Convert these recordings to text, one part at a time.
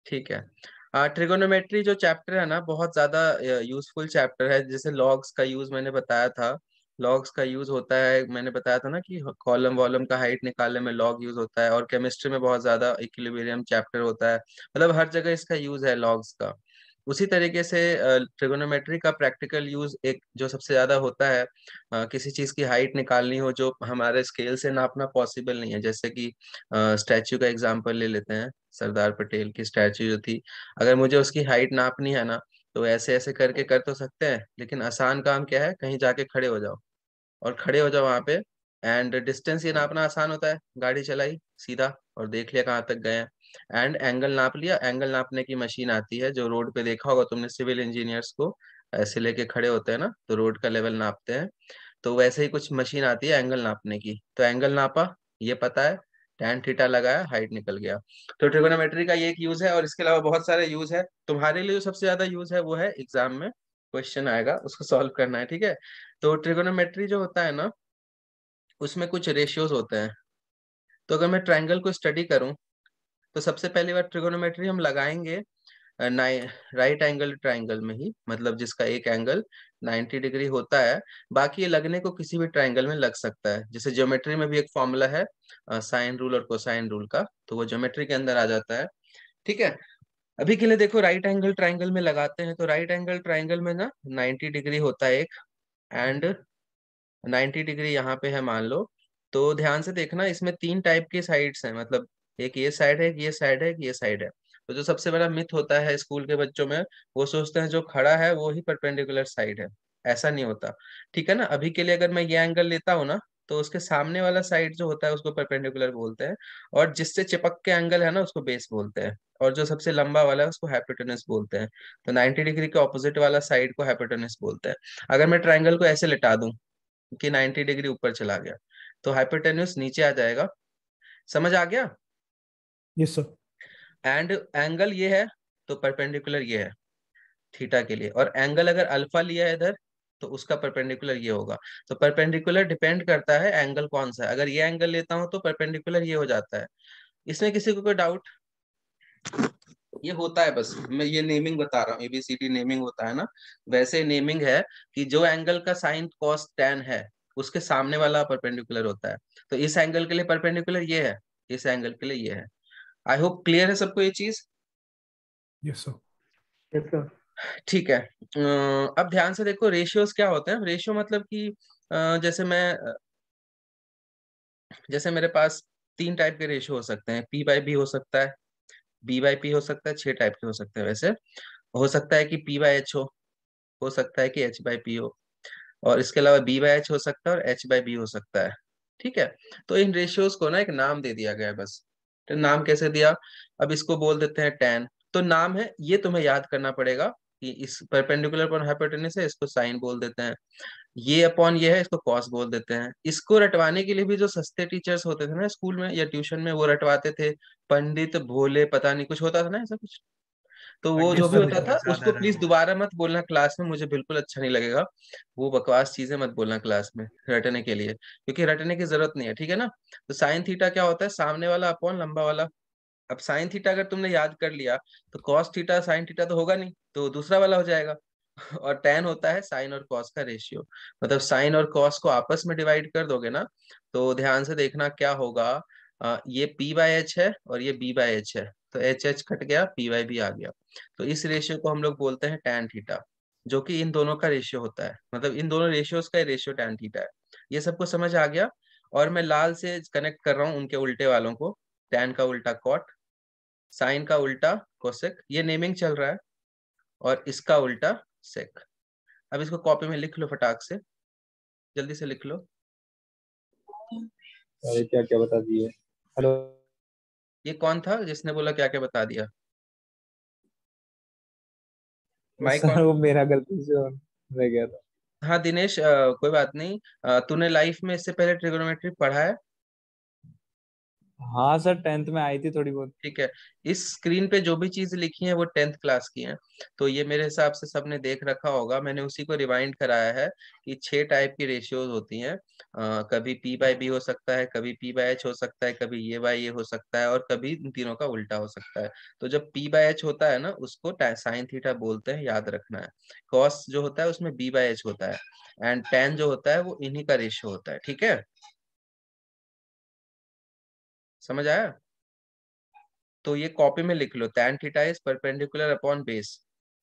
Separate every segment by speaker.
Speaker 1: ठीक है। ट्रिगोनोमेट्री जो चैप्टर है ना, बहुत ज्यादा यूजफुल चैप्टर है। जैसे लॉग्स का यूज मैंने बताया था, लॉग्स का यूज होता है, मैंने बताया था ना कि कॉलम वॉलम का हाइट निकालने में लॉग यूज होता है। और केमिस्ट्री में बहुत ज्यादा इक्विलिब्रियम चैप्टर होता है, मतलब हर जगह इसका यूज है लॉग्स का। उसी तरीके से ट्रिगोनोमेट्री का प्रैक्टिकल यूज एक जो सबसे ज्यादा होता है, किसी चीज की हाइट निकालनी हो जो हमारे स्केल से नापना पॉसिबल नहीं है। जैसे कि स्टैच्यू का एग्जांपल ले लेते हैं, सरदार पटेल की स्टैच्यू जो थी, अगर मुझे उसकी हाइट नापनी है ना, तो ऐसे ऐसे करके कर तो सकते हैं, लेकिन आसान काम क्या है, कहीं जाके खड़े हो जाओ और खड़े हो जाओ वहां पे, एंड डिस्टेंस ये नापना आसान होता है, गाड़ी चलाई सीधा और देख लिया कहाँ तक गए हैं, एंड एंगल नाप लिया। एंगल नापने की मशीन आती है, जो रोड पे देखा होगा तुमने सिविल इंजीनियर्स को, ऐसे लेके खड़े होते हैं ना, तो रोड का लेवल नापते हैं। तो वैसे ही कुछ मशीन आती है एंगल नापने की, तो एंगल नापा, ये पता है, tan थीटा लगाया, हाइट निकल गया। तो ट्रिगोनोमेट्री का ये एक यूज है, और इसके अलावा बहुत सारे यूज है। तुम्हारे लिए जो सबसे ज्यादा यूज है वो है एग्जाम में क्वेश्चन आएगा, उसको सॉल्व करना है, ठीक है। तो ट्रिगोनोमेट्री जो होता है ना, उसमें कुछ रेशियोज होते हैं। तो अगर मैं ट्रायंगल को स्टडी करूं, तो सबसे पहली बार ट्रिगोनोमेट्री हम लगाएंगे राइट एंगल ट्रायंगल में ही, मतलब जिसका एक एंगल 90 डिग्री होता है। बाकी ये लगने को किसी भी ट्रायंगल में लग सकता है। जैसे ज्योमेट्री में भी एक फॉर्मूला है साइन रूल और कोसाइन रूल का, तो वो ज्योमेट्री के अंदर आ जाता है, ठीक है। अभी के लिए देखो, राइट एंगल ट्रायंगल में लगाते हैं, तो राइट एंगल ट्रायंगल में ना 90 डिग्री होता है एक, एंड 90 डिग्री यहाँ पे है मान लो। तो ध्यान से देखना, इसमें तीन टाइप के साइड्स हैं, मतलब एक ये साइड है, एक ये साइड है, एक ये साइड है। तो जो सबसे बड़ा मिथ होता है स्कूल के बच्चों में, वो सोचते हैं जो खड़ा है वो ही परपेंडिकुलर साइड है। ऐसा नहीं होता, ठीक है ना। अभी के लिए अगर मैं ये एंगल लेता हूँ ना, तो उसके सामने वाला साइड जो होता है उसको परपेंडिकुलर बोलते हैं, और जिससे चिपक के एंगल है ना उसको बेस बोलते हैं, और जो सबसे लंबा वाला है उसको हाइपोटेनस बोलते हैं। तो 90 डिग्री के ऑपोजिट वाला साइड को हाइपोटेनस बोलते हैं। अगर मैं ट्रायंगल को ऐसे लिटा दूं कि 90 डिग्री ऊपर चला गया, तो हाइपोटेन्यूज नीचे आ जाएगा। समझ आ गया।
Speaker 2: Yes sir.
Speaker 1: एंड एंगल ये है, तो परपेंडिकुलर ये है थीटा के लिए, और एंगल अगर अल्फा लिया है इधर, तो उसका परपेंडिकुलर ये होगा। तो परपेंडिकुलर डिपेंड करता है एंगल कौन सा है। अगर ये एंगल लेता हूं तो परपेंडिकुलर ये हो जाता है। इसमें किसी को कोई डाउट? ये होता है, बस मैं ये नेमिंग बता रहा हूँ, एबीसीडी नेमिंग होता है ना, वैसे नेमिंग है कि जो एंगल का साइन कॉस टैन है, उसके सामने वाला परपेंडिकुलर होता है। तो इस एंगल के लिए परपेंडिकुलर ये है, इस एंगल के लिए ये है। आई होप क्लियर है सबको ये चीज।
Speaker 2: Yes sir.
Speaker 3: Yes sir.
Speaker 1: ठीक है। अब ध्यान से देखो, रेशियोज क्या होते हैं। रेशियो मतलब कि जैसे मेरे पास तीन टाइप के रेशियो हो सकते हैं, पी बाई बी हो सकता है, बी बाई पी हो सकता है, छह टाइप के हो सकते हैं वैसे। हो सकता है कि पी बाई एच हो सकता है कि एच बाई पी हो, और इसके अलावा बी बाई एच हो सकता है, और एच बाई बी हो सकता है, ठीक है। तो इन रेशियोज को ना एक नाम दे दिया गया है बस। तो नाम कैसे दिया? अब इसको बोल देते हैं tan। तो नाम है, ये तुम्हें याद करना पड़ेगा कि इस परपेंडिकुलर पर हाइपोटेनस है, इसको साइन बोल देते हैं। ये अपॉन ये है, इसको कॉस बोल देते हैं। इसको रटवाने के लिए भी जो सस्ते टीचर्स होते थे ना स्कूल में या ट्यूशन में, वो रटवाते थे, पंडित भोले, पता नहीं कुछ होता था ना ऐसा कुछ। तो वो जो
Speaker 2: यस
Speaker 1: भी
Speaker 2: सर।
Speaker 1: होता था उसको प्लीज दोबारा मत बोलना क्लास में, मुझे बिल्कुल अच्छा नहीं लगेगा। वो बकवास चीजें मत बोलना क्लास में रटने के लिए, क्योंकि रटने की जरूरत नहीं है, ठीक है ना। तो साइन थीटा क्या होता है? सामने वाला अपॉन लंबा वाला। अब साइन थीटा अगर तुमने याद कर लिया, तो कॉस थीटा साइन थीटा तो होगा नहीं, तो दूसरा वाला हो जाएगा। और tan होता है साइन और कॉस का रेशियो। मतलब साइन और कॉस को आपस में डिवाइड कर दोगे ना, तो ध्यान से देखना क्या होगा। ये p बाय एच है और ये b बाय एच है, तो एच एच कट गया, p बाय बी आ गया। तो इस रेशियो को हम लोग बोलते हैं tan थीटा, जो कि इन दोनों का रेशियो होता है। मतलब इन दोनों रेशियोज का रेशियो tan थीटा है। ये सबको समझ आ गया। और मैं लाल से कनेक्ट कर रहा हूँ उनके उल्टे वालों को। tan का उल्टा कॉट, साइन का उल्टा कोसेक, ये नेमिंग चल रहा है, और इसका उल्टा सेक। अब इसको कॉपी में लिख लो फटाक से, जल्दी से लिख लो।
Speaker 3: अरे क्या क्या बता दिए। हेलो।
Speaker 1: ये कौन था जिसने बोला क्या क्या बता दिया? Mic
Speaker 3: sir
Speaker 1: on.
Speaker 3: वो मेरा गलती से रह गया था।
Speaker 1: हाँ दिनेश, कोई बात नहीं। तूने लाइफ में इससे पहले ट्रिगोनोमेट्री पढ़ा है?
Speaker 3: हाँ सर, 10th में आई थी थोड़ी बहुत।
Speaker 1: ठीक है, इस स्क्रीन पे जो भी चीज लिखी है वो 10th क्लास की हैं। तो ये मेरे हिसाब से सबने देख रखा होगा, मैंने उसी को रिवाइंड कराया है कि 6 टाइप की रेशियोज होती हैं। कभी पी बाय बी हो सकता है, कभी पी बाय एच हो सकता है, कभी ये बाय ये हो सकता है, और कभी इन तीनों का उल्टा हो सकता है। तो जब पी बाय एच होता है ना, उसको साइन थीटा बोलते हैं, याद रखना है। कॉस जो होता है उसमें बी बाय एच होता है, एंड टेन जो होता है वो इन्हीं का रेशियो होता है। ठीक है, समझ आया? तो ये कॉपी में लिख लो, tan theta is perpendicular upon base,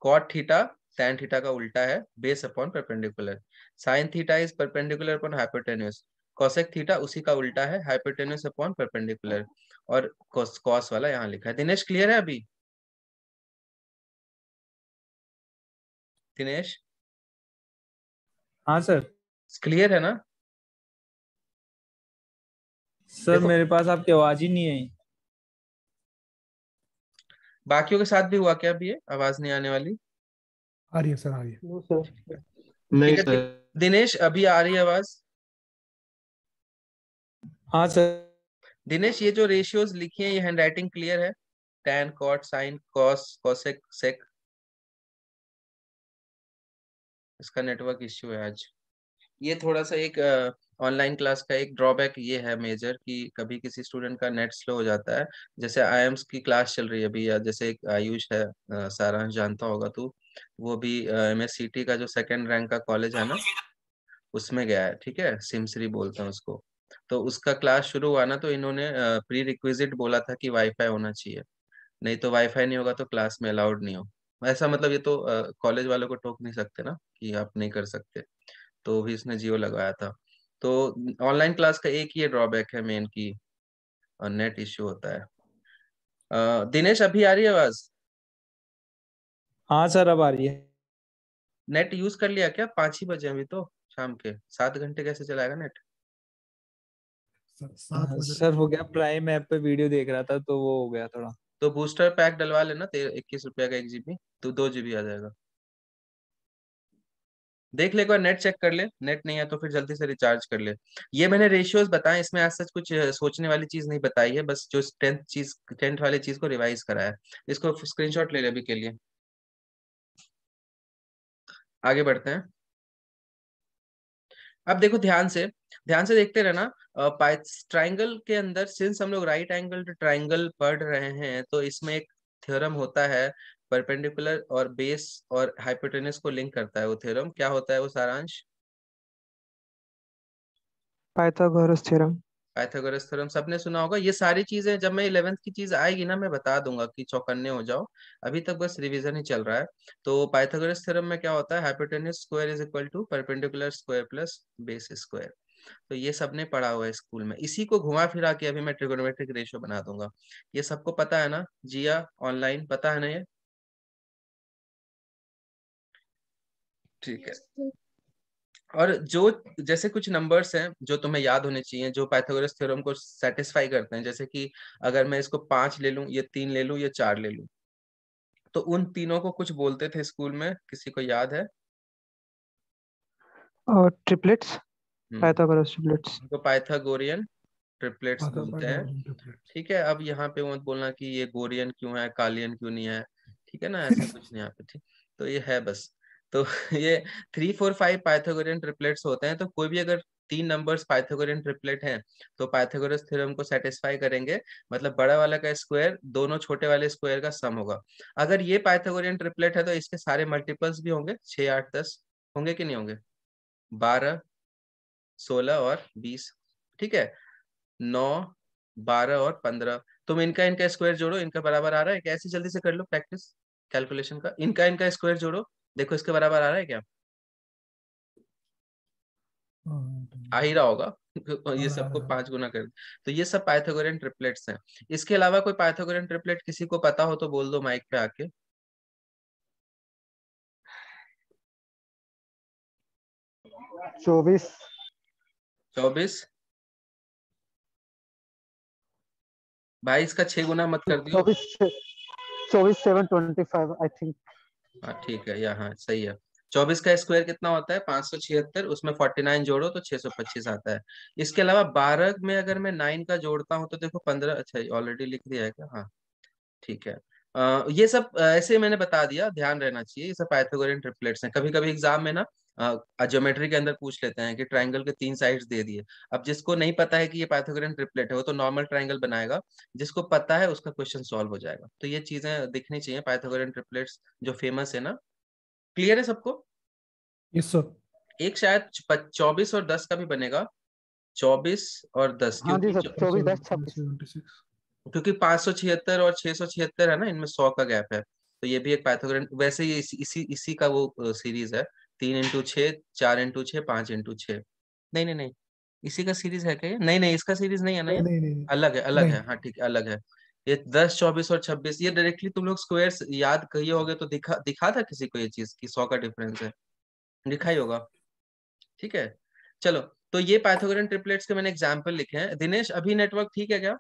Speaker 1: cot theta tan theta का उल्टा है, base upon perpendicular. sin theta is perpendicular upon hypotenuse, cosec theta उसी का उल्टा है, हाइपोटेन्यूज अपॉन परपेंडिकुलर। और cos वाला यहाँ लिखा है। दिनेश क्लियर है अभी? दिनेश
Speaker 3: हाँ सर।
Speaker 1: क्लियर है ना?
Speaker 3: सर
Speaker 1: देखो,
Speaker 3: मेरे पास आपकी आवाज ही नहीं आई।
Speaker 1: बाकियों के साथ भी हुआ क्या अभी? ये आवाज नहीं आने वाली?
Speaker 2: आ रही है सर, आ रही है।
Speaker 3: No sir.
Speaker 1: ठीक
Speaker 4: नहीं
Speaker 1: है,
Speaker 4: सर।
Speaker 1: दिनेश अभी आ रही है आवाज?
Speaker 3: हाँ सर।
Speaker 1: दिनेश ये जो रेशियोज लिखी है, ये हैंडराइटिंग क्लियर है? tan cot sin cos cosec sec। इसका नेटवर्क इश्यू है आज। ये थोड़ा सा एक ऑनलाइन क्लास का एक ड्रॉबैक ये है मेजर, कि कभी किसी स्टूडेंट का नेट स्लो हो जाता है। जैसे आईएम्स की क्लास चल रही है अभी, या जैसे एक आयुष है, सारांश जानता होगा तू, वो भी एमएससीटी का जो सेकंड रैंक का कॉलेज है ना, उसमें गया है। ठीक है, सिमसरी बोलते हैं उसको। तो उसका क्लास शुरू हुआ ना, तो इन्होंने प्री रिक्विजिट बोला था कि वाईफाई होना चाहिए, नहीं तो वाईफाई नहीं होगा तो क्लास में अलाउड नहीं हो। ऐसा मतलब ये तो कॉलेज वालों को टोक नहीं सकते ना कि आप नहीं कर सकते, तो भी इसने जियो लगवाया था। तो ऑनलाइन क्लास का एक ये ड्रॉबैक है मेन, की नेट इश्यू होता है। दिनेश अभी आ रही है आवाज?
Speaker 3: हाँ सर, अब आ रही है।
Speaker 1: नेट यूज कर लिया क्या? 5 ही बजे अभी तो, शाम के 7 घंटे कैसे चलाएगा नेट?
Speaker 2: सर 7 बजे।
Speaker 3: सर हो गया, प्राइम ऐप पे वीडियो देख रहा था तो वो हो गया थोड़ा।
Speaker 1: तो बूस्टर पैक डलवा लेना, 21 रुपया का 1 GB, तो 2 GB आ जाएगा। देख ले, एक बार नेट चेक कर ले, नेट नहीं है तो फिर जल्दी से रिचार्ज कर ले। ये मैंने रेशियोज बताए, इसमें आज सच कुछ सोचने वाली चीज नहीं बताई है, बस जो 10th वाली चीज को रिवाइज कराया है। इसको स्क्रीनशॉट ले ले अभी के लिए। आगे बढ़ते हैं। अब देखो ध्यान से देखते रहना। ट्राइंगल के अंदर, सिंस हम लोग राइट एंगल ट्राइंगल पढ़ रहे हैं, तो इसमें एक थ्योरम होता है, परपेंडिकुलर और बेस और हाइपोटेनस को लिंक करता है। वो थ्योरम क्या होता है, वो सारांश?
Speaker 5: Pythagoras theorem.
Speaker 1: पाइथागोरस थ्योरम सबने सुना होगा। ये सारी चीजें जब मैं 11th की चीज आएगी ना, मैं बता दूंगा कि चौकन्ने हो जाओ, अभी तक बस रिवीजन ही चल रहा है। तो पाइथागोरस थ्योरम में क्या होता है, hypotenuse square is equal to perpendicular square plus base square. तो ये सबने पढ़ा हुआ है स्कूल में, इसी को घुमा फिरा के अभी मैं ट्रिगोनोमेट्रिक रेशियो बना दूंगा। ये सबको पता है ना? जिया ऑनलाइन पता है ना ये? ठीक है। और जो, जैसे कुछ नंबर्स हैं जो तुम्हें याद होने चाहिए, जो पाइथागोरस थ्योरम को सेटिस्फाई करते हैं, जैसे कि अगर मैं इसको 5 ले लूं, ये 3 ले लूं, ये 4 ले लूं, तो उन तीनों को कुछ बोलते थे स्कूल में, किसी को याद है?
Speaker 5: और ट्रिपलेट्स।
Speaker 1: हम्म,
Speaker 5: पाइथागोरस ट्रिपलेट्स।
Speaker 1: उनको पाइथागोरियन ट्रिपलेट्स बोलते हैं।
Speaker 2: Pythagoras triplets.
Speaker 1: ठीक है, अब यहाँ पे मत बोलना कि ये गोरियन क्यों है, कालियन क्यों नहीं है। ठीक है ना, ऐसा कुछ नहीं यहाँ पे। ठीक, तो ये है बस। तो ये 3 4 5 पाइथागोरियन ट्रिपलेट्स होते हैं। तो कोई भी अगर 3 नंबर्स पाइथागोरियन ट्रिपलेट हैं, तो पाइथागोरस थ्योरम को सेटिस्फाई करेंगे। मतलब बड़ा वाला का स्क्वायर दोनों छोटे वाले स्क्वायर का सम होगा। अगर ये पाइथागोरियन ट्रिपलेट है तो इसके सारे मल्टीपल्स भी होंगे, 6 8 10 होंगे कि नहीं होंगे? 12 16 और 20। ठीक है, 9 12 और 15। तुम इनका इनका स्क्वायर जोड़ो, इनका बराबर आ रहा है क्या? ऐसे जल्दी से कर लो प्रैक्टिस कैलकुलेशन का। इनका इनका स्क्वायर जोड़ो, देखो इसके बराबर आ रहा है क्या? आ ही रहा होगा। ये सबको 5 गुना कर। तो ये सब पाइथागोरियन ट्रिपलेट्स हैं। इसके अलावा कोई पाइथागोरियन ट्रिपलेट किसी को पता हो तो बोल दो माइक पे आके।
Speaker 5: 24।
Speaker 1: 24। भाई इसका 6 गुना मत कर दियो।
Speaker 5: 24 7 25 आई थिंक।
Speaker 1: हाँ ठीक है, यहाँ सही है। 24 का स्क्वायर कितना होता है? 576। उसमें 49 जोड़ो तो 625 आता है। इसके अलावा 12 में अगर मैं 9 का जोड़ता हूँ तो देखो 15, अच्छा ऑलरेडी लिख दिया है क्या? हाँ ठीक है। ये सब ऐसे मैंने बता दिया, ध्यान रहना चाहिए। ये सब पाइथागोरियन ट्रिपलेट्स हैं। कभी कभी एग्जाम में ना ज्योमेट्री के अंदर पूछ लेते हैं कि ट्रायंगल के 3 साइड्स दे दिए। अब जिसको नहीं पता है कि ये पाइथागोरियन ट्रिपलेट है वो तो नॉर्मल ट्रायंगल बनाएगा, जिसको पता है उसका क्वेश्चन सॉल्व हो जाएगा। तो ये चीजें दिखनी चाहिए पाइथागोरियन ट्रिपलेट्स जो फेमस है ना। क्लियर है सबको?
Speaker 2: Yes sir.
Speaker 1: एक शायद 24 और 10 का भी बनेगा, 24 और 10,
Speaker 5: हाँ जी
Speaker 1: क्योंकि
Speaker 5: सर, 24, 10, 26।
Speaker 2: 26।
Speaker 1: क्योंकि 576 और 676 है ना, इनमें 100 का गैप है। तो ये भी एक पाइथागोरन, वैसे ही इसी का वो सीरीज है। 3 इंटू 6, 4 इंटू 6, 5 इंटू 6। नहीं नहीं नहीं, इसी का सीरीज है क्या ये? नहीं नहीं, इसका सीरीज नहीं है ना ये।
Speaker 2: नहीं नहीं नहीं
Speaker 1: अलग है, अलग
Speaker 2: नहीं।
Speaker 1: है, हाँ ठीक है, अलग है। ये 10, 24 और 26, ये डायरेक्टली तुम लोग स्क्वायर्स याद किए होगे तो दिखा दिखा था किसी को ये चीज की 100 का डिफरेंस है, दिखा ही होगा। ठीक है, चलो। तो ये पाइथागोरन ट्रिपलेट्स के मैंने एग्जाम्पल लिखे हैं। दिनेश, अभी नेटवर्क ठीक है क्या?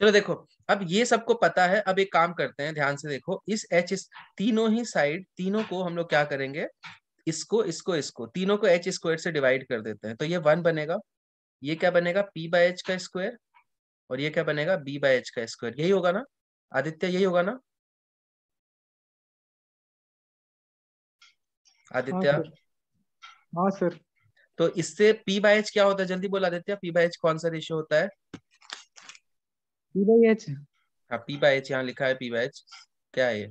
Speaker 1: चलो देखो, अब ये सबको पता है। अब एक काम करते हैं, ध्यान से देखो। इस तीनों ही साइड, तीनों को हम लोग क्या करेंगे, इसको तीनों को एच स्क्वायर से डिवाइड कर देते हैं। तो ये 1 बनेगा। ये क्या बनेगा? पी बाय एच का स्क्वायर। और ये क्या बनेगा? बी बाय एच का स्क्वायर। यही होगा ना आदित्य? यही होगा ना
Speaker 5: हाँ
Speaker 1: आदित्य?
Speaker 5: सर। हाँ सर।
Speaker 1: तो इससे पी बाय एच क्या होता है? जल्दी बोल आदित्य, पी बाय एच कौन सा रेशियो होता है?
Speaker 5: P/H।
Speaker 1: हाँ, पी बाय एच यहाँ लिखा है। पी बाय एच क्या है? ये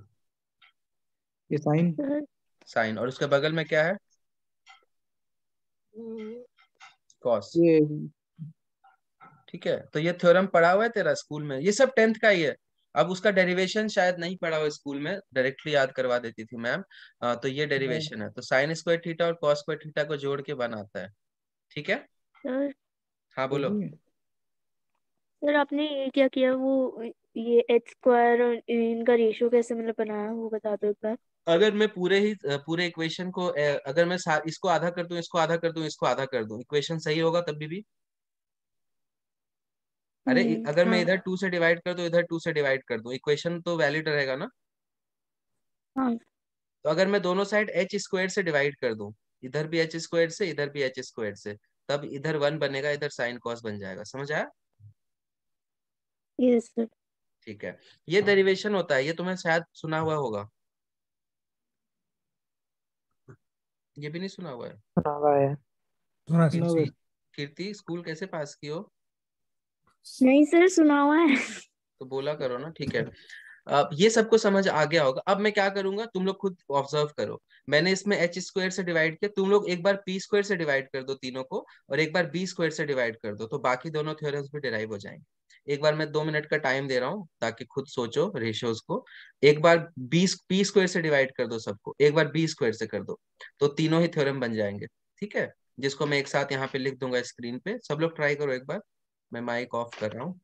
Speaker 5: ये साइन।
Speaker 1: साइन। और उसके बगल में क्या है? कॉस।
Speaker 5: ये
Speaker 1: ठीक है, तो ये थ्योरम पढ़ा हुआ है तेरा स्कूल में, ये सब 10th का ही है। अब उसका डेरिवेशन शायद नहीं पढ़ा हुआ स्कूल में, डायरेक्टली याद करवा देती थी मैम। तो ये डेरिवेशन है, तो साइन स्क्वायर थीटा और कॉस स्क्वायर थीटा को जोड़ के बनाता है। ठीक है,
Speaker 4: सर
Speaker 1: हाँ बोलो।
Speaker 5: सही है।
Speaker 4: सर आपने ये क्या किया वो, ये एच स्क्वायर और इनका रेशियो कैसे मतलब बनाया वो बता दो एक बार।
Speaker 1: अगर मैं पूरे इक्वेशन को अगर मैं इसको आधा कर दूं, इसको आधा कर दूं, इसको आधा कर दूं, इक्वेशन सही होगा तब भी? अरे अगर मैं
Speaker 4: हाँ
Speaker 1: इधर 2 से डिवाइड कर दूं, इधर 2 से डिवाइड कर दूं, इक्वेशन तो वैलिड रहेगा ना?
Speaker 4: हाँ।
Speaker 1: तो अगर मैं दोनों साइड एच स्क्वायर से डिवाइड कर दूं, इधर भी एच स्क्वायर से, इधर भी एच स्क्वायर से, तब इधर 1 बनेगा, इधर साइन कॉस बन जाएगा। समझ आया?
Speaker 4: Yes sir.
Speaker 1: ठीक है, ये डेरिवेशन होता है, ये तुम्हें शायद सुना हुआ होगा। ये भी नहीं सुना हुआ है?
Speaker 5: सुना हुआ है।
Speaker 2: सुना
Speaker 5: नो
Speaker 2: सर।
Speaker 5: सर।
Speaker 1: कीर्ति, स्कूल कैसे पास की हो?
Speaker 4: नहीं सर सुना हुआ है।
Speaker 1: तो बोला करो ना। ठीक है, अब ये सबको समझ आ गया होगा। अब मैं क्या करूंगा, तुम लोग खुद ऑब्जर्व करो। मैंने इसमें एच स्क्वायर से डिवाइड किया, तुम लोग एक बार पी स्क्वायर से डिवाइड कर दो तीनों को, और एक बार बी स्क्वायर से डिवाइड कर दो, तो बाकी दोनों थ्योरम्स भी डिराइव हो जाएंगे। एक बार मैं 2 मिनट का टाइम दे रहा हूँ ताकि खुद सोचो रेशियोज को। एक बार पी स्क्वायर से डिवाइड कर दो सबको, एक बार बी स्क्वायर से कर दो, तो तीनों ही थ्योरम बन जाएंगे। ठीक है, जिसको मैं एक साथ यहाँ पे लिख दूंगा स्क्रीन पे। सब लोग ट्राई करो एक बार। मैं माइक ऑफ कर रहा हूँ।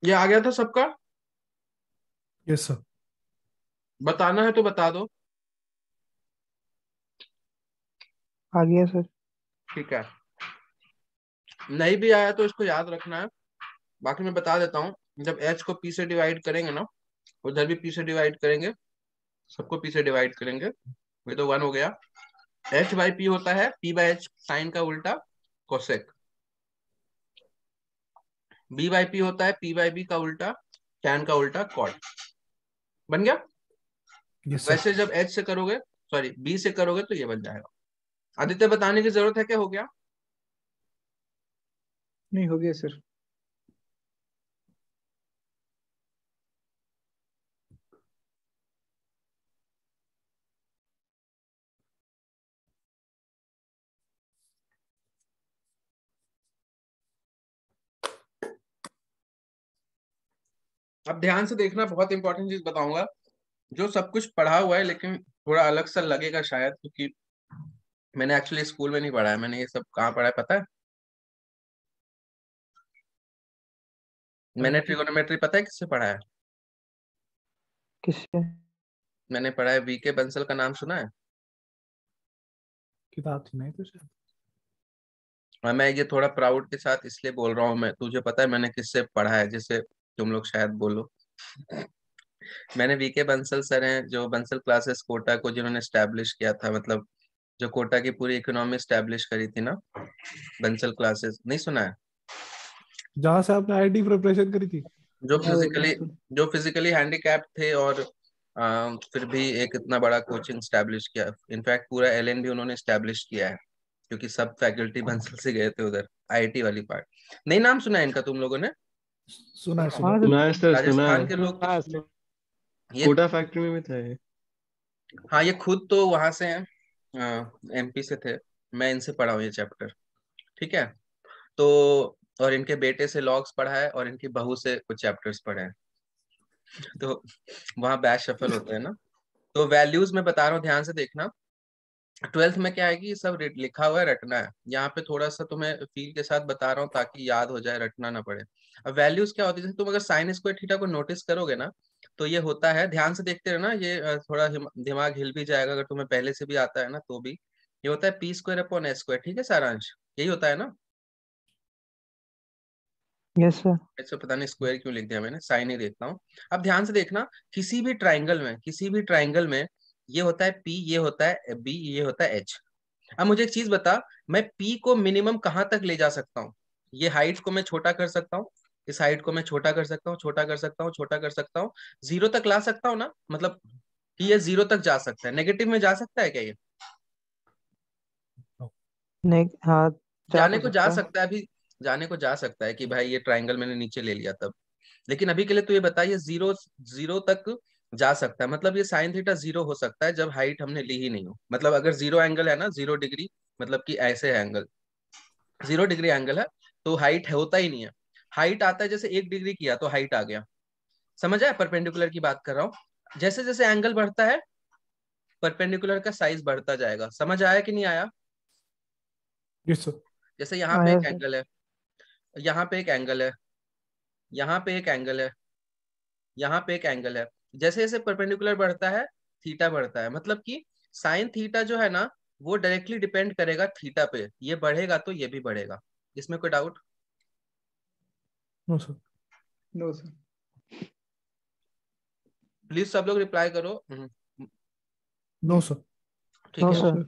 Speaker 1: ये आ गया था सबका?
Speaker 2: Yes sir.
Speaker 1: बताना है तो बता दो।
Speaker 5: आ गया सर।
Speaker 1: ठीक है, नहीं भी आया तो इसको याद रखना है। बाकी मैं बता देता हूँ, जब एच को पी से डिवाइड करेंगे ना, उधर भी पी से डिवाइड करेंगे, सबको पी से डिवाइड करेंगे। ये तो 1 हो गया। एच बाई पी होता है पी बाई एच साइन का उल्टा कोसेक। बी बाई पी होता है पी बाई बी का उल्टा टैन का उल्टा कॉट। बन गया।
Speaker 2: Yes sir.
Speaker 1: वैसे जब एच से करोगे, सॉरी बी से करोगे तो ये बन जाएगा। आदित्य बताने की जरूरत है क्या, हो गया?
Speaker 5: नहीं, हो गया सर।
Speaker 1: अब ध्यान से देखना, बहुत इंपॉर्टेंट चीज बताऊंगा, जो सब कुछ पढ़ा हुआ है लेकिन थोड़ा अलग सा लगेगा शायद, क्योंकि मैंने एक्चुअली स्कूल में नहीं पढ़ा है। मैंने ये सब कहाँ पढ़ा है पता है? मैंने ट्रिगोनोमेट्री पता है किससे पढ़ा है?
Speaker 5: किससे?
Speaker 1: मैंने पढ़ा है वीके बंसल का नाम सुना है?
Speaker 2: किताब थी नहीं तो शायद।
Speaker 1: और मैं ये थोड़ा प्राउड के साथ इसलिए बोल रहा हूँ, मैं तुझे पता है मैंने किससे पढ़ा है, जिससे तुम लोग शायद बोलो। मैंने वीके बंसल सर हैं, जो बंसल क्लासेस कोटा को जिन्होंने स्टैब्लिश किया था, मतलब जो कोटा की पूरी इकोनॉमी स्टैब्लिश करी थी ना, बंसल क्लासेस नहीं सुना है?
Speaker 2: जहाँ से आपने आईटी प्रिपरेशन करी थी।
Speaker 1: जो
Speaker 5: हाँ वो
Speaker 1: फिजिकली
Speaker 5: बिल्कुल।
Speaker 1: जो फिजिकली हैंडीकैप थे और फिर भी एक इतना बड़ा कोचिंग स्टैब्लिश किया। इनफैक्ट पूरा एलएन भी उन्होंने स्टैब्लिश किया है, क्योंकि सब फैकल्टी बंसल से गए थे उधर, आईआईटी वाली पार्ट। नहीं नाम सुना है इनका तुम लोगों ने?
Speaker 2: सुना है सुना
Speaker 5: हाँ
Speaker 2: है।
Speaker 5: सर।
Speaker 6: सुना है सर, सुना
Speaker 1: राजस्थान
Speaker 6: है।
Speaker 1: के लोग
Speaker 5: हाँ
Speaker 1: तो
Speaker 5: सर।
Speaker 1: ये,
Speaker 6: कोटा फैक्ट्री में भी था ये।
Speaker 1: हाँ ये खुद तो वहां से हैं, एमपी से थे। मैं इनसे पढ़ा हूँ ये चैप्टर। ठीक है, तो और इनके बेटे से लॉग्स पढ़ा है और इनकी बहू से कुछ चैप्टर्स पढ़े हैं। तो वहाँ बैच शफल होता है ना। तो वैल्यूज में बता रहा हूँ, ध्यान से देखना। 12th में क्या है कि ये सब लिखा हुआ है, रटना है। यहाँ पे थोड़ा सा तुम्हें फील के साथ बता रहा हूँ ताकि याद हो जाए, रटना ना पड़े। अब वैल्यूज क्या होती है, जैसे तुम अगर साइन स्क्वायर थीटा को नोटिस करोगे ना, तो ये होता है, ध्यान से देखते रहना, ये थोड़ा दिमाग हिल भी जाएगा अगर तुम्हें पहले से भी आता है ना तो भी। ये होता है P square upon S square, ठीक है सारांश? यही होता है ना?
Speaker 5: Yes sir.
Speaker 1: ऐसे पता नहीं स्क्वायर क्यों लिख दिया मैंने, साइन ही देखता हूँ। अब ध्यान से देखना, किसी भी ट्राइंगल में ये होता है पी, ये होता है बी, ये होता है एच। अब मुझे एक चीज बता, मैं पी को मिनिमम कहाँ तक ले जा सकता हूँ? ये हाइट को मैं छोटा कर सकता हूँ, इस हाइट को मैं छोटा कर सकता हूँ, छोटा कर सकता हूँ, छोटा कर सकता हूँ, जीरो तक ला सकता हूँ ना, मतलब कि ये जीरो तक जा सकता है, नेगेटिव में जा सकता है क्या ये?
Speaker 5: नहीं, हाँ जा
Speaker 1: जाने
Speaker 5: तो
Speaker 1: को जा
Speaker 5: सकता है।
Speaker 1: सकता है अभी, जाने को जा सकता है कि भाई ये ट्राइंगल मैंने नीचे ले लिया तब। लेकिन अभी के लिए तो ये बताइए, जीरो जीरो तक जा सकता है, मतलब ये साइन थीटा जीरो हो सकता है जब हाइट हमने ली ही नहीं हो। मतलब अगर जीरो एंगल है ना, 0 डिग्री, मतलब कि ऐसे है एंगल, 0 डिग्री एंगल है, तो हाइट होता ही नहीं है। हाइट आता है जैसे 1 डिग्री किया तो हाइट आ गया। समझ आया? परपेंडिकुलर की बात कर रहा हूँ। जैसे जैसे एंगल बढ़ता है, परपेंडिकुलर का साइज बढ़ता जाएगा। समझ आया कि नहीं आया?
Speaker 2: Yes sir.
Speaker 1: जैसे यहाँ पे
Speaker 5: आया
Speaker 1: एक
Speaker 5: सर।
Speaker 1: एंगल है, यहाँ पे एक एंगल है, यहाँ पे एक एंगल है, यहाँ पे एक एंगल है। जैसे जैसे परपेंडिकुलर बढ़ता है, थीटा बढ़ता है। मतलब कि साइन थीटा जो है ना, वो डायरेक्टली डिपेंड करेगा थीटा पे। ये बढ़ेगा तो ये भी बढ़ेगा। इसमें कोई doubt?
Speaker 2: No sir.
Speaker 5: No sir.
Speaker 1: Please सब लोग रिप्लाई करो।
Speaker 2: No sir.
Speaker 1: ठीक
Speaker 5: नो
Speaker 1: है,
Speaker 5: सर।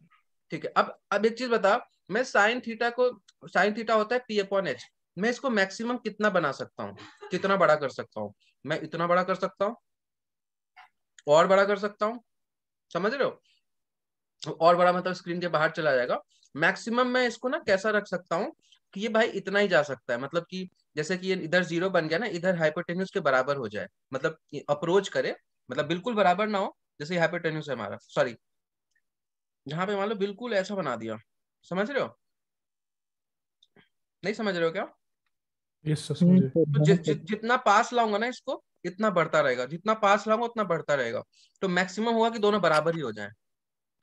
Speaker 1: ठीक है। अब एक चीज बता, मैं साइन थीटा को, साइन थीटा होता है पी अपॉन एच, मैं इसको मैक्सिमम कितना बना सकता हूँ, कितना बड़ा कर सकता हूँ? मैं इतना बड़ा कर सकता हूँ, और बड़ा कर सकता हूँ, समझ रहे हो? और बड़ा मतलब स्क्रीन के बाहर चला जाएगा। मैक्सिमम मैं इसको ना कैसा रख सकता हूँ कि ये भाई इतना ही जा सकता है, मतलब कि जैसे कि ये इधर जीरो बन गया ना, इधर हाइपोटेन्यूज के बराबर हो जाए, मतलब अप्रोच करे, मतलब बिल्कुल बराबर ना हो। जैसे हाइपोटेन्यूज है हमारा, सॉरी, जहां पे मान लो बिल्कुल ऐसा बना दिया। समझ रहे हो? नहीं समझ रहे हो क्या?
Speaker 2: यस सर समझे।
Speaker 5: सर
Speaker 1: तो
Speaker 5: हाँ सर।
Speaker 1: जितना पास लाऊंगा ना इसको, इतना बढ़ता रहेगा, जितना पास लाऊंगा उतना बढ़ता रहेगा। तो मैक्सिमम होगा कि दोनों बराबर ही हो जाए।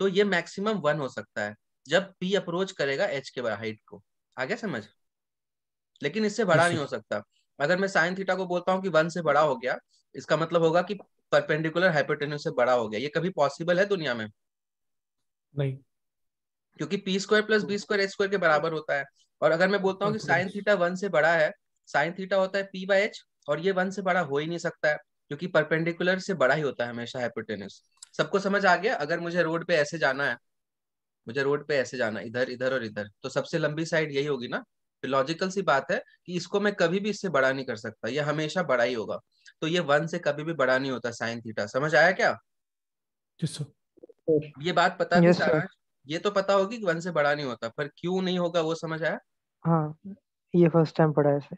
Speaker 1: तो ये मैक्सिमम 1 हो सकता है जब पी अप्रोच करेगा एच के हाइट को। आगे समझ? लेकिन इससे बड़ा
Speaker 2: यस
Speaker 1: नहीं
Speaker 2: सर।
Speaker 1: हो सकता। अगर मैं साइन थीटा को बोलता हूँ कि 1 से बड़ा हो गया, इसका मतलब होगा कि परपेंडिकुलर हाइपोटेन्यूज से बड़ा हो गया। ये कभी पॉसिबल है दुनिया में?
Speaker 2: नहीं।
Speaker 1: क्योंकि P square plus B square H square के बराबर होता है। और अगर मैं बोलता हूँ कि साइन थीटा 1 से बड़ा है, साइन थीटा होता है पी बाई एच, और ये 1 से बड़ा हो ही नहीं सकता है, क्योंकि परपेंडिकुलर से बड़ा ही होता है हमेशा हाइपोटेन्यूज। सबको समझ आ गया? अगर मुझे रोड पे ऐसे जाना है, मुझे रोड पे ऐसे जाना है, इधर इधर और इधर, तो सबसे लंबी साइड यही होगी ना। तो लॉजिकल सी बात है कि इसको मैं कभी भी इससे बड़ा नहीं कर सकता, ये हमेशा बड़ा ही होगा। तो ये 1 से कभी भी बड़ा नहीं होता साइन थीटा। समझ आया क्या?
Speaker 2: Yes sir.
Speaker 1: ये बात पता थी
Speaker 5: यस सर।
Speaker 1: सारा? ये तो पता होगी कि 1 से बड़ा नहीं होता, पर क्यों नहीं होगा वो समझ आया?
Speaker 5: हाँ, ये फर्स्ट टाइम पढ़ा है सर।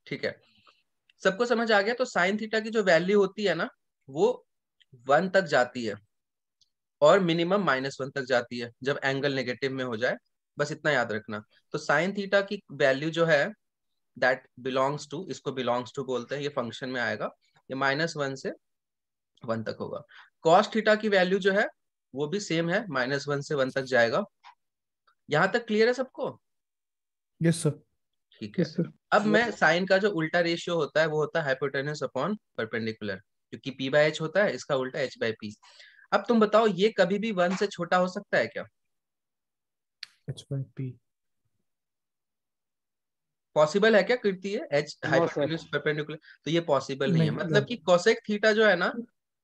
Speaker 1: ठीक है। सबको समझ आ गया? तो साइन थीटा की जो वैल्यू होती है ना, वो 1 तक जाती है, और मिनिमम -1 तक जाती है जब एंगल नेगेटिव में हो जाए। बस इतना याद रखना। तो साइन थीटा की वैल्यू जो है, दैट बिलोंग्स टू, इसको बिलोंग्स टू बोलते हैं, ये फंक्शन में आएगा, ये -1 से 1 तक होगा। कॉस थीटा की वैल्यू जो है वो भी सेम है, -1 से 1 तक जाएगा। यहां तक क्लियर है सबको?
Speaker 2: Yes sir.
Speaker 1: ठीक है।
Speaker 5: Yes sir.
Speaker 1: अब मैं साइन का जो उल्टा रेशियो होता है वो होता है हाइपोटेन्यूज अपॉन परपेंडिकुलर, क्योंकि पी बाय एच होता है, इसका उल्टा एच बाय पी। अब तुम बताओ, ये कभी भी 1 से छोटा हो सकता है क्या?
Speaker 2: H by P.
Speaker 1: पॉसिबल है क्या कीर्ति? है H
Speaker 5: no sir.
Speaker 1: Hypotenuse perpendicular, तो ये पॉसिबल नहीं है।
Speaker 2: नहीं
Speaker 1: मतलब कि कोसेक थीटा जो है ना,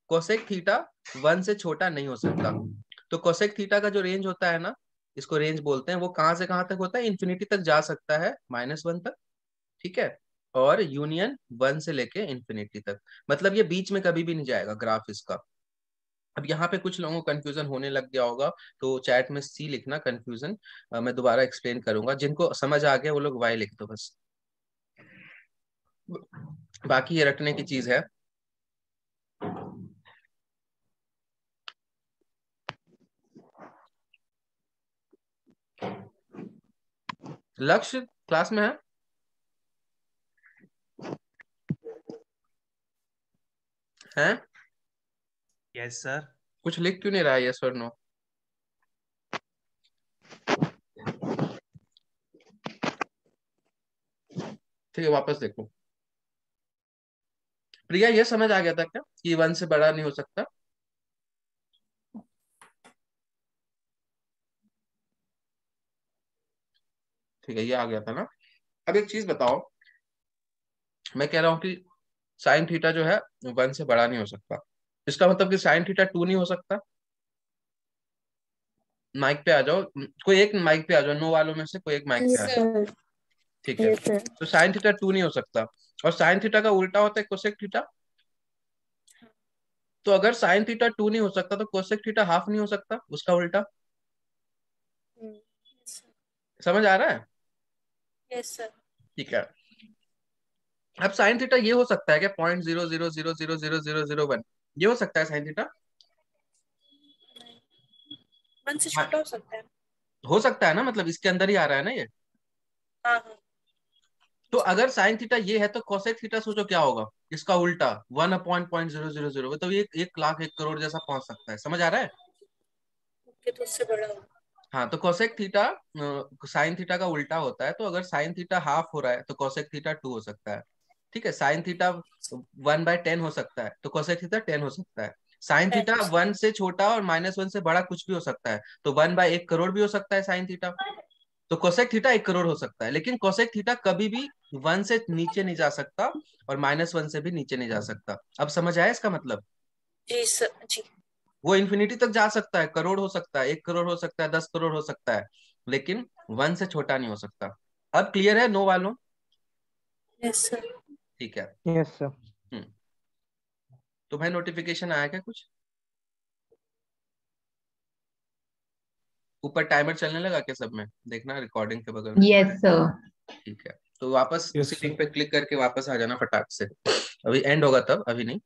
Speaker 1: कोसेक थीटा 1 से छोटा नहीं हो सकता। तो कोसेक थीटा का जो रेंज होता है ना, इसको रेंज बोलते हैं, वो कहां से कहां तक होता है? इन्फिनिटी तक जा सकता है, -1 तक। ठीक है। और यूनियन 1 से लेके इन्फिनिटी तक, मतलब ये बीच में कभी भी नहीं जाएगा ग्राफ इसका। अब यहाँ पे कुछ लोगों को कंफ्यूजन होने लग गया होगा, तो चैट में सी लिखना कंफ्यूजन, मैं दोबारा एक्सप्लेन करूंगा। जिनको समझ आ गया वो लोग वाई लिख दो बस, बाकी ये रटने की चीज है। लक्ष्य क्लास में है? हैं?
Speaker 6: Yes sir.
Speaker 1: कुछ लिख क्यों नहीं रहा है? यस और नो? ठीक है, वापस देखो। प्रिया, ये समझ आ गया था क्या कि 1 से बड़ा नहीं हो सकता? ठीक है, ये आ गया था ना। अब एक चीज बताओ, मैं कह रहा हूँ कि साइन थीटा जो है 1 से बड़ा नहीं हो सकता, इसका मतलब कि साइन थीटा 2 नहीं हो सकता? माइक पे आ जाओ, कोई एक माइक पे आ जाओ, नो वालों में से कोई एक माइक पे
Speaker 4: यस
Speaker 1: आ जाओ।
Speaker 4: सर।
Speaker 1: ठीक है।
Speaker 4: Yes sir.
Speaker 1: तो साइन थीटा 2 नहीं हो सकता, और साइन थीटा का उल्टा होता है कोसेक थीटा। तो अगर साइन थीटा 2 नहीं हो सकता, तो कोसेक थीटा हाफ नहीं हो सकता, उसका उल्टा। समझ आ रहा है?
Speaker 4: Yes sir.
Speaker 1: ठीक है। अब साइन थीटा ये हो सकता है क्या? 0.00000001, ये हो सकता है साइन थीटा?
Speaker 4: 1 से
Speaker 1: हाँ,
Speaker 4: छोटा हो सकता है।
Speaker 1: हो सकता है ना, मतलब इसके अंदर ही आ रहा है ना ये।
Speaker 4: हाँ हाँ।
Speaker 1: तो अगर साइन थीटा ये है, तो कोसेक थीटा सोचो क्या होगा, इसका उल्टा 1/.0000, तो ये 1 लाख 1 करोड़ जैसा पहुंच सकता है। समझ आ रहा है?
Speaker 4: ओके, तो उससे बड़ा होगा।
Speaker 1: हाँ, तो कोसेक थीटा साइन थीटा का उल्टा होता है। तो अगर साइन थीटा हाफ हो रहा है, तो कोसेक थीटा 2 हो सकता है। ठीक है। साइन थीटा 1/10 हो सकता है, तो कोसेक थीटा 10 हो सकता है। साइन थीटा 1 से छोटा और -1 से बड़ा कुछ भी हो सकता है, तो 1/1 करोड़ भी हो सकता है साइन थीटा। तो कोसेक थीटा 1 करोड़ हो सकता है, लेकिन कोसेक थीटा कभी भी 1 से नीचे नहीं जा सकता, और -1 से भी नीचे नहीं जा सकता। अब समझ आया इसका मतलब?
Speaker 4: जी सर जी।
Speaker 1: वो इन्फिनिटी तक जा सकता है, करोड़ हो सकता है, 1 करोड़ हो सकता है, 10 करोड़ हो सकता है, लेकिन 1 से छोटा नहीं हो सकता। अब क्लियर है नो वालों?
Speaker 4: Yes sir.
Speaker 1: ठीक है।
Speaker 5: Yes sir.
Speaker 1: हम्म तुम्हें नोटिफिकेशन आया क्या कुछ? ऊपर टाइमर चलने लगा क्या सब में? देखना रिकॉर्डिंग के बगल में।
Speaker 7: Yes sir.
Speaker 1: ठीक है, तो वापस
Speaker 2: Yes,
Speaker 1: उसी
Speaker 2: sir.
Speaker 1: लिंक पे क्लिक करके वापस आ जाना फटाक से। अभी एंड होगा तब, अभी नहीं।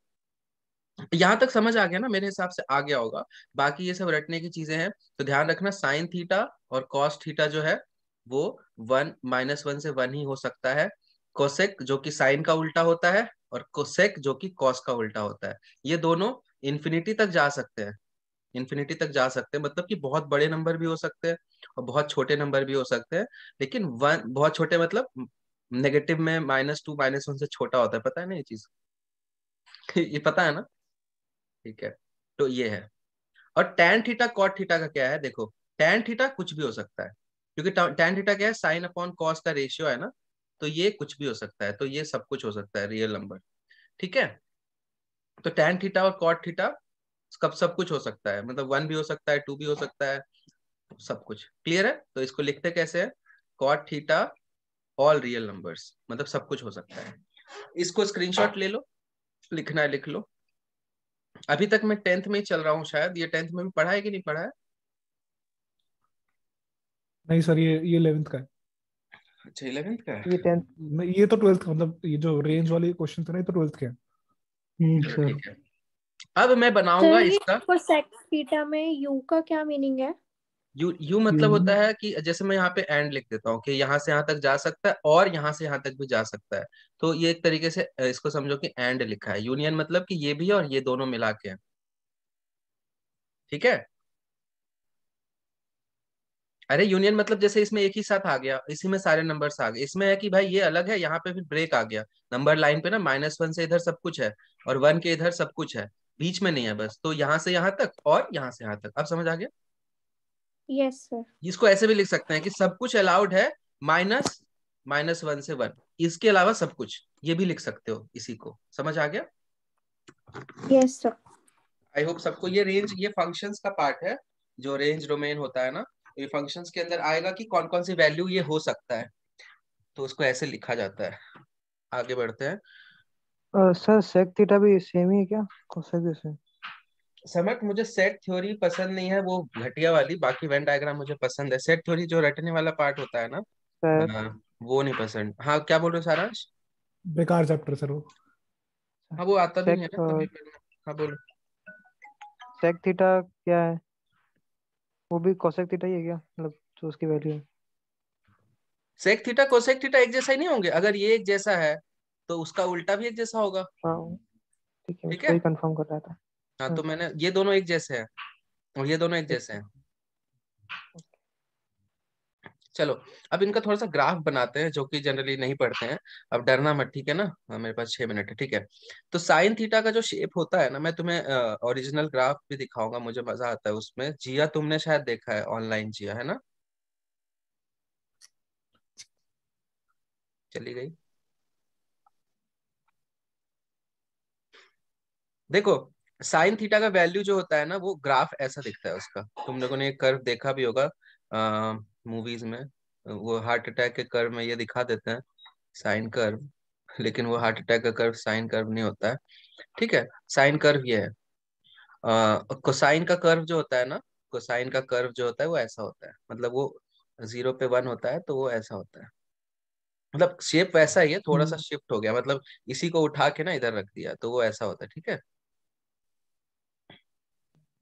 Speaker 1: यहां तक समझ आ गया ना? मेरे हिसाब से आ गया होगा। बाकी ये सब रटने की चीजें हैं, तो ध्यान रखना साइन थीटा और कॉस थीटा जो है वो 1 -1 से 1 ही हो सकता है। कोसेक जो कि साइन का उल्टा होता है, और कोसेक जो कि कॉस का उल्टा होता है, ये दोनों इन्फिनिटी तक जा सकते हैं। इन्फिनिटी तक जा सकते हैं, मतलब कि बहुत बड़े नंबर भी हो सकते हैं और बहुत छोटे नंबर भी हो सकते हैं। लेकिन वन बहुत छोटे मतलब नेगेटिव में -2 -1 से छोटा होता है, पता है ना ये चीज? ये पता है ना? ठीक है, तो ये है। और tan थीटा कॉट थीटा का क्या है, देखो tan थीटा कुछ भी हो सकता है, क्योंकि tan थीटा क्या है, साइन अपॉन कॉस का रेशियो है ना, तो ये कुछ भी हो सकता है, तो ये सब कुछ हो सकता है रियल नंबर। ठीक है, तो tan थीटा और कॉट थीटा कब सब कुछ हो सकता है, मतलब 1 भी हो सकता है, 2 भी हो सकता है, सब कुछ क्लियर है। तो इसको लिखते कैसे है, cot theta all real numbers, मतलब सब कुछ हो सकता है। इसको स्क्रीनशॉट ले लो, लिखना है लिख लो। अभी तक मैं 10th में ही चल रहा हूँ, शायद ये 10th में भी पढ़ा है कि नहीं पढ़ा है?
Speaker 2: नहीं सर, ये 11th का है।
Speaker 1: अच्छा 11th का है।
Speaker 5: ये 10th।
Speaker 2: नहीं, ये तो 12th का, मतलब ये जो रेंज वाले क्वेश्चन थे ना, ये तो 12th के हैं।
Speaker 1: चलो
Speaker 5: सर।
Speaker 1: ठीक है, अब मैं बनाऊंगा
Speaker 4: सर ये
Speaker 1: इसका।
Speaker 4: फॉर सेक थीटा में यू का क्या मीनिंग है?
Speaker 1: यू मतलब होता है कि जैसे मैं यहाँ पे एंड लिख देता हूँ कि यहाँ से यहाँ तक जा सकता है और यहाँ से यहाँ तक भी जा सकता है, तो ये एक तरीके से इसको समझो कि एंड लिखा है। यूनियन मतलब कि ये भी और ये दोनों मिला के हैं। ठीक है, अरे यूनियन मतलब जैसे इसमें एक ही साथ आ गया, इसी में सारे नंबर्स आ गए। इसमें है कि भाई ये अलग है, यहाँ पे फिर ब्रेक आ गया नंबर लाइन पे ना, -1 से इधर सब कुछ है और 1 के इधर सब कुछ है, बीच में नहीं है बस। तो यहाँ से यहाँ तक और यहाँ से यहाँ तक, अब समझ आ गया?
Speaker 4: Yes sir.
Speaker 1: इसको ऐसे भी लिख सकते हैं कि सब कुछ अलाउड है, माइनस -1 से 1, इसके अलावा सब कुछ, ये भी लिख सकते हो। इसी को समझ आ गया?
Speaker 4: Yes sir.
Speaker 1: आई होप सबको ये रेंज, ये फंक्शंस का पार्ट है, जो रेंज डोमेन होता है ना, ये फंक्शंस के अंदर आएगा कि कौन कौन सी वैल्यू ये हो सकता है, तो उसको ऐसे लिखा जाता है। आगे बढ़ते हैं।
Speaker 5: सर सेक थीटा भी सेम ही है क्या, कोसेक जैसे?
Speaker 1: समझ, मुझे सेट थ्योरी पसंद नहीं है, वो घटिया वाली। बाकी वेन डायग्राम मुझे पसंद है, सेट थ्योरी जो रटने वाला पार्ट होता है ना,
Speaker 5: सर
Speaker 1: वो नहीं पसंद। हाँ क्या बोल रहे हो सारांश?
Speaker 2: बेकार चैप्टर सर वो।
Speaker 1: हाँ वो आता भी नहीं है ना
Speaker 5: सेक
Speaker 1: कभी पढ़ना। हाँ बोलो।
Speaker 5: सेक थीटा क्या है? वो भी कोसेक थीटा ही है क्या, मतलब जो उसकी वैल्यू है?
Speaker 1: सेक थीटा कोसेक थीटा एक जैसा ही नहीं होंगे, अगर ये एक जैसा है तो उसका उल्टा भी एक जैसा होगा।
Speaker 5: हाँ ठीक है,
Speaker 1: ठीक
Speaker 5: उसको
Speaker 1: है,
Speaker 5: ही कंफर्म कर रहा था।
Speaker 1: हाँ
Speaker 5: हाँ।
Speaker 1: तो मैंने, ये दोनों एक जैसे हैं और ये दोनों एक
Speaker 5: ठीक
Speaker 1: जैसे
Speaker 5: है।
Speaker 1: हैं। चलो, अब इनका थोड़ा सा ग्राफ बनाते हैं, जो कि जनरली नहीं पढ़ते हैं। अब डरना मत, ठीक है ना? हाँ, मेरे पास 6 मिनट है, ठीक है। तो साइन थीटा का जो शेप होता है ना, मैं तुम्हें ओरिजिनल ग्राफ भी दिखाऊंगा, मुझे मजा आता है उसमें। जिया तुमने शायद देखा है ऑनलाइन, जिया है ना? चली गई। देखो, साइन थीटा का वैल्यू जो होता है ना, वो ग्राफ ऐसा दिखता है उसका। तुम लोगों ने एक कर्व देखा भी होगा मूवीज में, वो हार्ट अटैक के कर्व में ये दिखा देते हैं साइन कर्व, लेकिन वो हार्ट अटैक का कर्व साइन कर्व नहीं होता है। ठीक है, साइन कर्व ये है। कोसाइन का कर्व जो होता है ना, कोसाइन का कर्व जो होता है वो ऐसा होता है, मतलब वो 0 पे 1 होता है, तो वो ऐसा होता है। मतलब शेप वैसा ही है, थोड़ा सा शिफ्ट हो गया, मतलब इसी को उठा के ना इधर रख दिया, तो वो ऐसा होता है। ठीक है,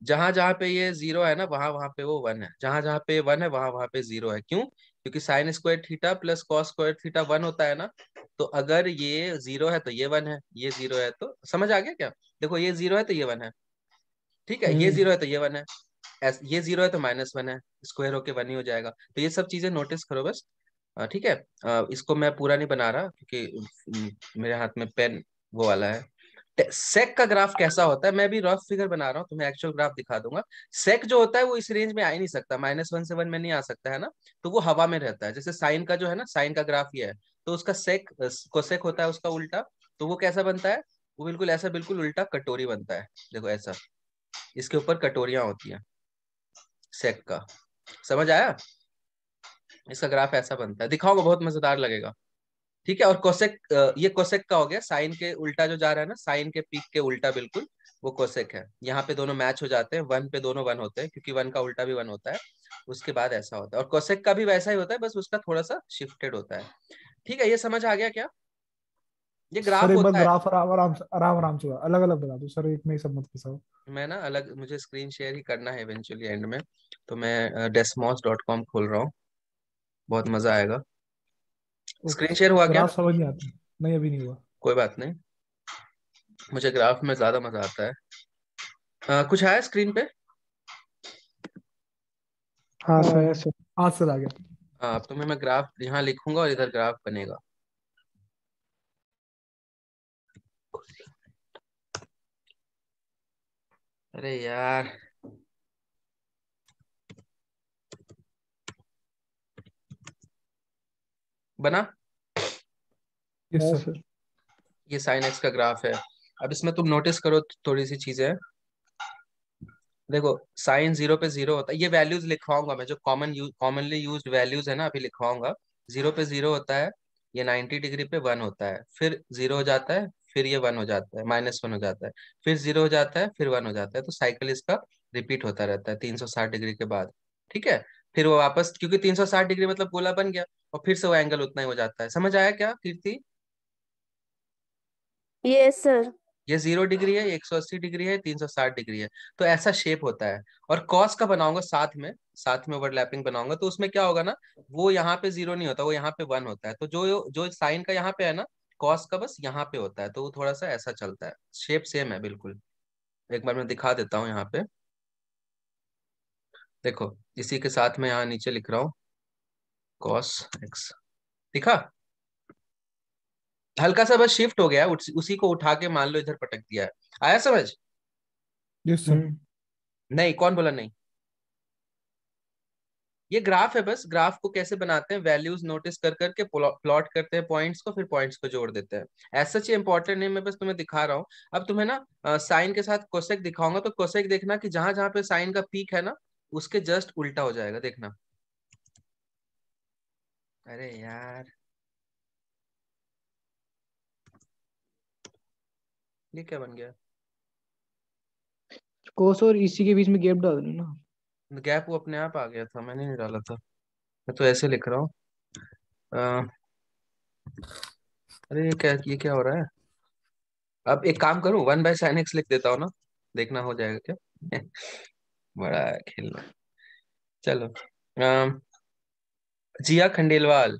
Speaker 1: जहां जहां पे ये 0 है ना, वहां वहां पे वो 1 है, जहां जहां पे 1 है वहां वहां पे 0 है। क्यों? क्योंकि sine square theta plus cos square theta 1 होता है ना, तो अगर ये 0 है तो ये 1 है, ये 0 है तो, समझ आ गया क्या? देखो ये 0 है तो ये 1 है, ठीक है, ये 0 है तो ये 1 है, ये 0 है तो -1 है, स्क्वायर होके 1 ही हो जाएगा। तो ये सब चीजें नोटिस करो बस। ठीक है, इसको मैं पूरा नहीं बना रहा क्योंकि मेरे हाथ में पेन वो वाला है। सेक का ग्राफ कैसा होता है, मैं भी रफ फिगर बना रहा हूँ, तुम्हें एक्चुअल ग्राफ दिखा दूंगा। सेक जो होता है वो इस रेंज में आ ही नहीं सकता, -1 से 1 में नहीं आ सकता है ना, तो वो हवा में रहता है। जैसे साइन का जो है ना, साइन का ग्राफ ये है, तो उसका सेक कोसेक होता है उसका उल्टा, तो वो कैसा बनता है? वो बिल्कुल ऐसा, बिल्कुल उल्टा कटोरी बनता है। देखो ऐसा, इसके ऊपर कटोरियां होती हैं सेक का, समझ आया? इसका ग्राफ ऐसा बनता है, दिखाऊंगा, बहुत मजेदार लगेगा। ठीक है, और कोसेक, ये कोसेक का हो गया, साइन के उल्टा जो जा रहा है ना, साइन के पीक के उल्टा बिल्कुल, वो कोसेक है। यहाँ पे दोनों मैच हो जाते हैं, 1 पे दोनों 1 होते हैं, क्योंकि 1 का उल्टा भी 1 होता है। उसके बाद ऐसा होता है, और कोसेक का भी वैसा ही होता है, बस उसका थोड़ा सा शिफ्टेड होता है। ठीक है, ये समझ आ गया क्या? ये
Speaker 2: सर
Speaker 1: ग्राफ
Speaker 2: एक बार
Speaker 1: होता है।
Speaker 2: ग्राफ आराम आराम से अलग अलग बता दो सर, एक में ही सब मत फंसाओ।
Speaker 1: मैं ना अलग, मुझे स्क्रीन शेयर ही करना है इवेंचुअली एंड में, तो मैं desmos.com खोल रहा हूँ, बहुत मजा आएगा। Screen
Speaker 2: okay.
Speaker 1: शेयर हुआ क्या?
Speaker 2: ग्राफ समझ नहीं आता। नहीं, अभी नहीं हुआ।
Speaker 1: कोई बात नहीं, मुझे ग्राफ में ज्यादा मजा आता है। कुछ आया स्क्रीन पे?
Speaker 5: हाँ
Speaker 2: हाँ
Speaker 5: सर।
Speaker 2: यस सर, आज सर आ गया।
Speaker 1: हाँ, अब तुम्हें मैं ग्राफ यहाँ लिखूंगा और इधर ग्राफ बनेगा। अरे यार, बना।
Speaker 2: यस
Speaker 5: हाँ
Speaker 2: सर।
Speaker 5: सर।
Speaker 1: ये साइन एक्स का ग्राफ है। अब इसमें तुम नोटिस करो थोड़ी सी चीजें। देखो, साइन 0 पे 0 होता है, ये वैल्यूज लिखवाऊंगा मैं, जो कॉमनली यूज्ड वैल्यूज है ना, अभी लिखवाऊंगा। 0 पे 0 होता है, ये 90 डिग्री पे 1 होता है, फिर 0 हो जाता है, फिर ये 1 हो जाता है, -1 हो जाता है, फिर 0 हो जाता है, फिर 1 हो जाता है। तो साइकिल इसका रिपीट होता रहता है 360 डिग्री के बाद। ठीक है। फिर वो वापस, क्योंकि 360 डिग्री मतलब गोला बन गया, और फिर से वो एंगल उतना ही हो जाता है। समझ आया क्या कीर्ति?
Speaker 4: Yes sir.
Speaker 1: ये 0 डिग्री है, ये 180 डिग्री है, 360 डिग्री है। तो ऐसा शेप होता है। और कॉस का बनाऊंगा साथ में ओवरलैपिंग बनाऊंगा, तो उसमें क्या होगा ना, वो यहाँ पे 0 नहीं होता, वो यहाँ पे 1 होता है। तो जो जो साइन का यहाँ पे है ना, कॉस का बस यहाँ पे होता है, तो वो थोड़ा सा ऐसा चलता है। शेप सेम है बिल्कुल। एक बार मैं दिखा देता हूँ यहाँ पे। देखो, इसी के साथ में यहाँ नीचे लिख रहा हूँ कॉस एक्स। दिखा? हल्का सा बस शिफ्ट हो गया है, उसी को उठा के मान लो इधर पटक दिया है। आया समझ?
Speaker 2: Yes sir.
Speaker 5: हम्म।
Speaker 1: नहीं, कौन बोला नहीं? ये ग्राफ है, बस ग्राफ को कैसे बनाते हैं, वैल्यूज नोटिस कर करके प्लॉट करते हैं पॉइंट्स को, फिर पॉइंट्स को जोड़ देते हैं। ऐसा सच इंपॉर्टेंट नहीं, मैं बस तुम्हें दिखा रहा हूँ। अब तुम्हें ना साइन के साथ कोसेक दिखाऊंगा, तो कोसेक देखना कि जहां जहां पे साइन का पीक है ना, उसके जस्ट उल्टा हो जाएगा, देखना। अरे यार, ये क्या बन गया?
Speaker 5: कोस और इसी के बीच में गैप डाल देना ना।
Speaker 1: गैप वो अपने आप आ गया था, मैंने नहीं डाला था। मैं तो ऐसे लिख रहा हूँ। अ, अरे ये क्या हो रहा है? अब एक काम करूं, 1/sin x लिख देता हूँ ना, देखना हो जाएगा क्या? बड़ा खेलना। चलो। जिया खंडेलवाल।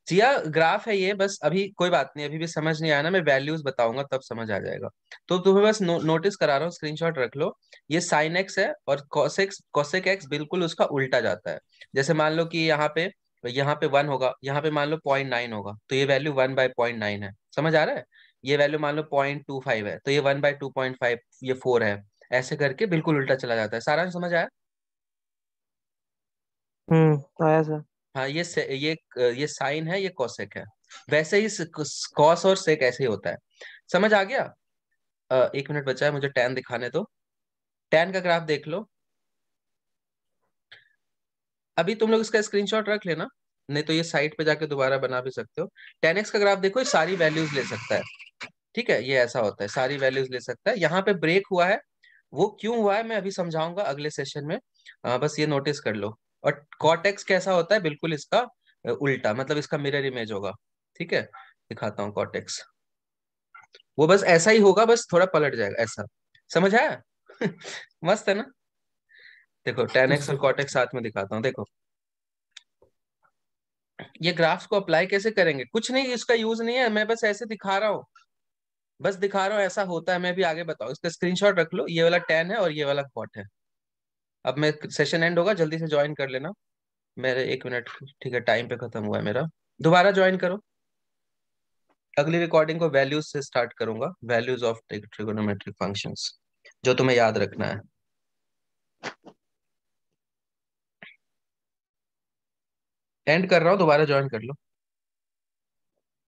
Speaker 1: जिया, ग्राफ है ये, बस अभी कोई बात नहीं, अभी भी समझ नहीं आया ना, मैं वैल्यूज बताऊंगा तब समझ आ जाएगा। तो तुम्हें बस नोटिस करा रहा हूँ, स्क्रीनशॉट रख लो। ये साइन एक्स है, और कोसेक एक्स बिल्कुल उसका उल्टा जाता है। जैसे मान लो कि यहाँ पे 1 होगा, यहाँ पे मान लो 0.9 होगा, तो ये वैल्यू 1/0.9 है। समझ आ रहा है? ये वैल्यू मान लो 0.25 है, तो ये 1/2.5, ये 4 है। ऐसे करके बिल्कुल उल्टा चला जाता है। सारा समझ आया?
Speaker 5: आया सर।
Speaker 1: हाँ, ये साइन है, ये कोसेक है। वैसे ही कॉस और सेक ऐसे ही होता है। समझ आ गया? 1 मिनट बचा है, मुझे टैन दिखाने दो। टैन का ग्राफ देख लो। अभी तुम लोग इसका स्क्रीनशॉट रख लेना, नहीं तो ये साइट पे जाके दोबारा बना भी सकते हो। टेन एक्स का ग्राफ देखो, ये सारी वैल्यूज ले सकता है। ठीक है, ये ऐसा होता है, सारी वैल्यूज ले सकता है। यहाँ पे ब्रेक हुआ है, वो क्यों हुआ है मैं अभी समझाऊंगा अगले सेशन में। बस ये नोटिस कर लो। और कॉटेक्स कैसा होता है, बिल्कुल इसका उल्टा, मतलब इसका मिरर इमेज होगा। ठीक है, दिखाता हूँ कॉटेक्स। वो बस ऐसा ही होगा, बस थोड़ा पलट जाएगा ऐसा। समझ आया? मस्त है ना? देखो, टेन
Speaker 2: यस
Speaker 1: एक्स और
Speaker 2: सर।
Speaker 1: कॉटेक्स साथ में दिखाता हूँ, देखो। ये ग्राफ्स को अप्लाई कैसे करेंगे, कुछ नहीं, इसका यूज नहीं है, मैं बस ऐसे दिखा रहा हूँ। बस दिखा रहा हूँ ऐसा होता है, मैं भी आगे बताऊँ। इसका स्क्रीनशॉट रख लो, ये वाला टेन है और ये वाला कॉट है। अब मैं, सेशन एंड होगा, जल्दी से ज्वाइन कर लेना। मेरे 1 मिनट, ठीक है, टाइम पे खत्म हुआ है मेरा। दोबारा ज्वाइन करो। अगली रिकॉर्डिंग को वैल्यूज से स्टार्ट करूंगा, वैल्यूज ऑफ ट्रिगोनोमेट्रिक फंक्शंस, जो तुम्हें याद रखना है। एंड कर रहा हूँ, दोबारा ज्वाइन कर लो।